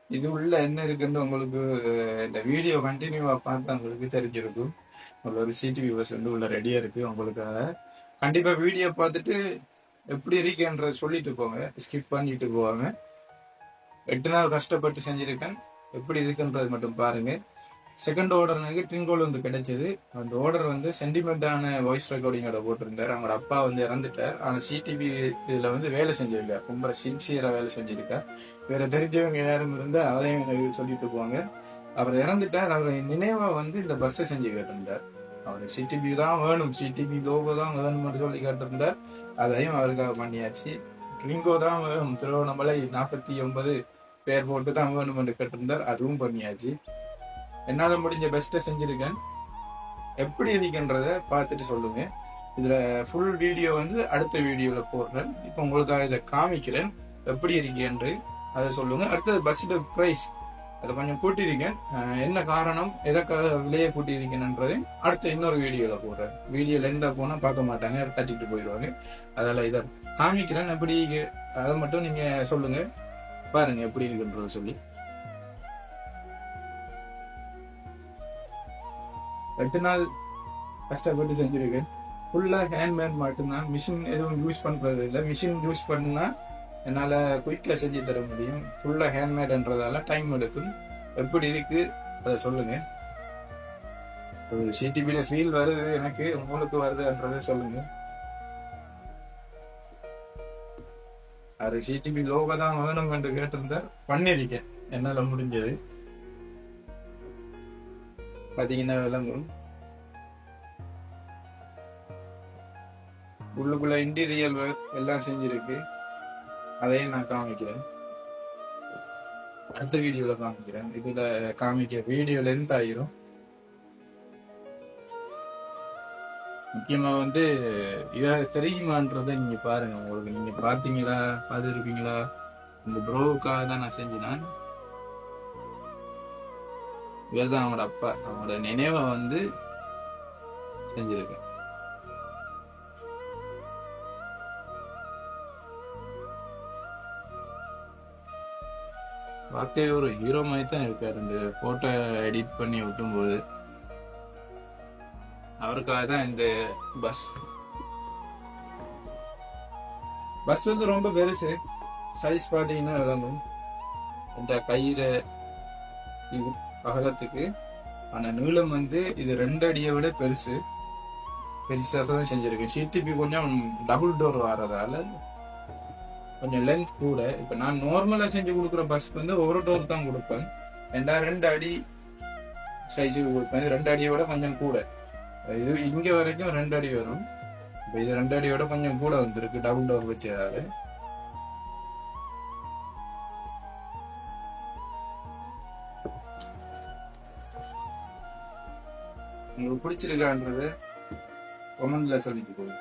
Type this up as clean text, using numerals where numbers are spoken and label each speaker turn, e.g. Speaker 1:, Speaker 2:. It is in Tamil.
Speaker 1: இது உள்ள என்ன இருக்குன்னு உங்களுக்கு இந்த வீடியோ கண்டினியூவா பார்த்தா உங்களுக்கு தெரிஞ்சிருக்கும். ஒரு சிடிவி பஸ் வந்து உள்ள ரெடியா இருக்கு உங்களுக்காக. கண்டிப்பா வீடியோ பார்த்துட்டு எப்படி இருக்குன்ற சொல்லிட்டு போங்க, ஸ்கிப் பண்ணிட்டு போவாங்க. 8 நாள் கஷ்டப்பட்டு செஞ்சிருக்கேன், எப்படி இருக்குன்றது மட்டும் பாருங்க. செகண்ட் ஆர்டர் எனக்கு ட்ரிங்கோல் வந்து கிடைச்சது. அந்த ஆர்டர் வந்து சென்டிமெண்டான வாய்ஸ் ரெக்கார்டிங்கோட போட்டிருந்தார். அவங்களோட அப்பா வந்து இறந்துட்டார். ஆனால் சிடிவி இதுல வந்து வேலை செஞ்சிருக்கார், ரொம்ப சின்சியரா வேலை செஞ்சிருக்கார். வேற தெரிஞ்சவங்க யாரும் இருந்தா அதையும் எனக்கு சொல்லிட்டு போவாங்க. அவர் இறந்துட்டார். அவர் நினைவா வந்து இந்த பஸ்ஸை செஞ்சு கேட்டிருந்தார். அவர் சிடிபி தான் வேணும், சிடிபி லோகோ தான் வேணும்னு சொல்லி கேட்டிருந்தார். அதையும் அவருக்காக பண்ணியாச்சு. ட்ரிங்கோ தான் வேணும், திருவண்ணாமலை 49 பேர் போட்டு தான் வேணும் என்று கேட்டிருந்தார். அதுவும் பண்ணியாச்சு. என்னால முடிஞ்ச பெஸ்ட்டை செஞ்சிருக்கேன். எப்படி இருக்குன்றத பார்த்துட்டு சொல்லுங்க. இதுல ஃபுல் வீடியோ வந்து அடுத்த வீடியோல போடுறேன். இப்போ உங்களுக்காக இதை காமிக்கிறேன், எப்படி இருக்கேன்று அதை சொல்லுங்க. அடுத்தது பஸ்ஸோட பிரைஸ் அதை கொஞ்சம் கூட்டியிருக்கேன். என்ன காரணம், எதற்காக விலையை கூட்டியிருக்கேன்ன்றதை அடுத்த இன்னொரு வீடியோல போடுறேன். வீடியோ லெந்தா போனா பார்க்க மாட்டாங்க, தட்டிட்டு போயிடுவாங்க. அதில் இதை காமிக்கிறேன். எப்படி அதை மட்டும் நீங்க சொல்லுங்க, பாருங்க எப்படி இருக்குன்றத சொல்லி. 8 நாள் கஷ்டப்பட்டு செஞ்சிருக்கேன். ஃபுல்லா ஹேண்ட்மேட் மட்டும்தான், மிஷின் எதுவும் யூஸ் பண்றது இல்லை. மிஷின் யூஸ் பண்ணா என்னால குயிக்கா செஞ்சு தர முடியும். ஃபுல்லா ஹேண்ட்மேட்ன்றதால டைம் எடுக்கும். எப்படி இருக்கு அதை சொல்லுங்க. ஒரு சிடிபியில ஃபீல் வருது எனக்கு, உங்களுக்கு வருதுன்றதை சொல்லுங்க. அது சிடிபி லோகோ தான் வேணும் என்று கேட்டிருந்தார், பண்ணிருக்கேன் என்னால முடிஞ்சது. பாத்தீங்கன்னா விளங்கும். உள்ளுக்குள்ள இன்டீரியல் ஒர்க் எல்லாம் செஞ்சிருக்கு. அதையும் நான் காமிக்கிறேன், அடுத்த வீடியோல காமிக்கிறேன். இதுல காமிக்க வீடியோ லென்த் ஆயிரும். முக்கியமா வந்து இத தெரியுமான்றதை நீங்க பாருங்க. உங்களுக்கு நீங்க பார்த்தீங்களா, பார்த்துருப்பீங்களா, இந்த ப்ரோவுக்காக தான் நான் செஞ்சேன். இவர் தான் அவனோட அப்பா, அவனோட நினைவை வந்து செஞ்சிருக்கேன். பார்க்கவே ஒரு ஹீரோ மாதிரி தான் இருக்காரு இந்த போட்டோ எடிட் பண்ணி விட்டும் போது. அவருக்காக தான் இந்த பஸ் வந்து ரொம்ப பெருசு. சைஸ் பார்த்தீங்கன்னா விளங்கும். இந்த கையில அகலத்துக்கு ஆனா நீளம் வந்து இது 2 அடியை விட பெருசா தான் செஞ்சிருக்கு. சிடிபி கொஞ்சம் டபுள் டோர் வர்றதால கொஞ்சம் லென்த் கூட. இப்ப நான் நார்மலா செஞ்சு கொடுக்குற பஸ் வந்து ஒரு டோர் தான் கொடுப்பேன். 2 அடி சைஸுக்கு கொடுப்பேன். 2 அடியை விட கொஞ்சம் கூட. இது இங்க வரைக்கும் 2 அடி வரும். இப்ப இது 2 அடியோட கொஞ்சம் கூட வந்துருக்கு டபுள் டோர் வச்சதால. உங்களுக்கு பிடிச்சிருக்கான்றது கமெண்ட்ல சொல்லிட்டு போகுது.